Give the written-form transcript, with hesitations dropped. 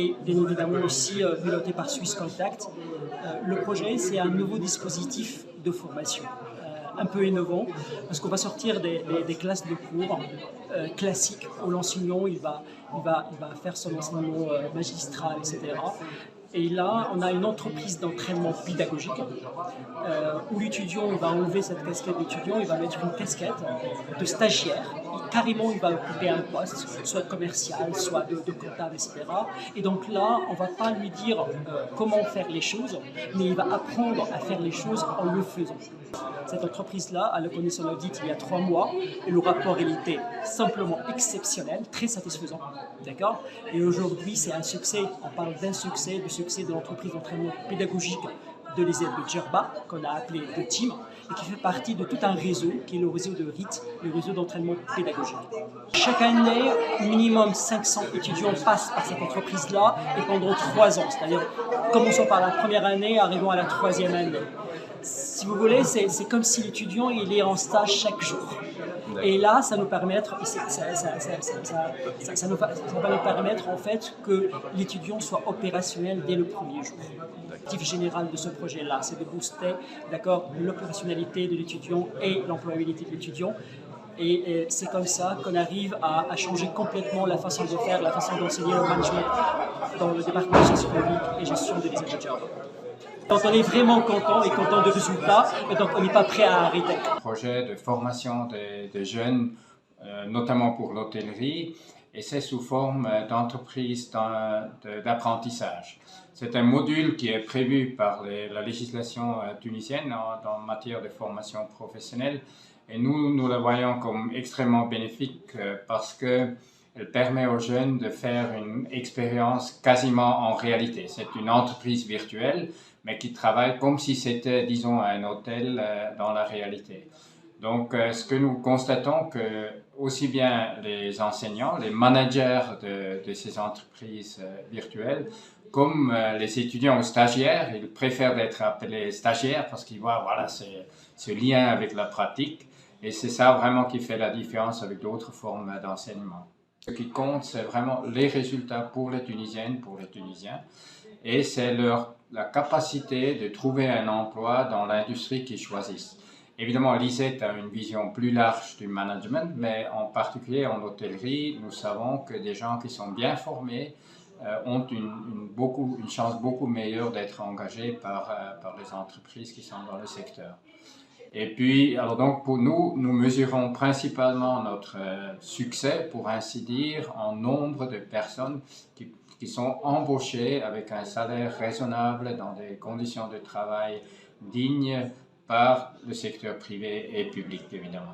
et bien évidemment aussi piloté par Swiss Contact. Le projet, c'est un nouveau dispositif de formation, un peu innovant, parce qu'on va sortir des classes de cours classiques où l'enseignant il va faire son enseignement magistral, etc. Et là, on a une entreprise d'entraînement pédagogique où l'étudiant va enlever cette casquette d'étudiant, il va mettre une casquette de stagiaire. Carrément, il va occuper un poste, soit commercial, soit de comptable, etc. Et donc là, on ne va pas lui dire comment faire les choses, mais il va apprendre à faire les choses en le faisant. Cette entreprise-là, elle a connu son audit il y a 3 mois et le rapport, il était simplement exceptionnel, très satisfaisant. D'accord ? Et aujourd'hui, c'est un succès. On parle d'un succès, du succès de l'entreprise d'entraînement pédagogique de l'ESET de Djerba, qu'on a appelé The Team, et qui fait partie de tout un réseau, qui est le réseau de RIT, le réseau d'entraînement pédagogique. Chaque année, minimum 500 étudiants passent par cette entreprise-là, et pendant 3 ans, c'est-à-dire commençons par la première année, arrivons à la 3e année. Si vous voulez, c'est comme si l'étudiant il est en stage chaque jour. Et là, ça nous permettre, ça va nous permettre en fait que l'étudiant soit opérationnel dès le premier jour. L'objectif général de ce projet-là, c'est de booster, l'opérationnalité de l'étudiant et l'employabilité de l'étudiant. Et c'est comme ça qu'on arrive à changer complètement la façon de faire, la façon d'enseigner le management dans le département de gestion publique et gestion de l'ESET de Djerba. Donc on est vraiment content et content des résultats, et donc on n'est pas prêt à arrêter. Projet de formation des jeunes, notamment pour l'hôtellerie, et c'est sous forme d'entreprise d'apprentissage. C'est un module qui est prévu par la législation tunisienne en matière de formation professionnelle, et nous le voyons comme extrêmement bénéfique parce qu'elle permet aux jeunes de faire une expérience quasiment en réalité. C'est une entreprise virtuelle, mais qui travaille comme si c'était, disons, un hôtel dans la réalité. Donc, ce que nous constatons, que aussi bien les enseignants, les managers de ces entreprises virtuelles, comme les étudiants ou stagiaires, ils préfèrent d'être appelés stagiaires parce qu'ils voient, voilà, ce lien avec la pratique. Et c'est ça vraiment qui fait la différence avec d'autres formes d'enseignement. Ce qui compte, c'est vraiment les résultats pour les Tunisiennes, pour les Tunisiens, et c'est la capacité de trouver un emploi dans l'industrie qu'ils choisissent. Évidemment, l'ISET a une vision plus large du management, mais en particulier en hôtellerie, nous savons que des gens qui sont bien formés ont une chance beaucoup meilleure d'être engagés par les entreprises qui sont dans le secteur. Et puis, alors donc pour nous mesurons principalement notre succès, pour ainsi dire, en nombre de personnes qui sont embauchées avec un salaire raisonnable dans des conditions de travail dignes par le secteur privé et public, évidemment.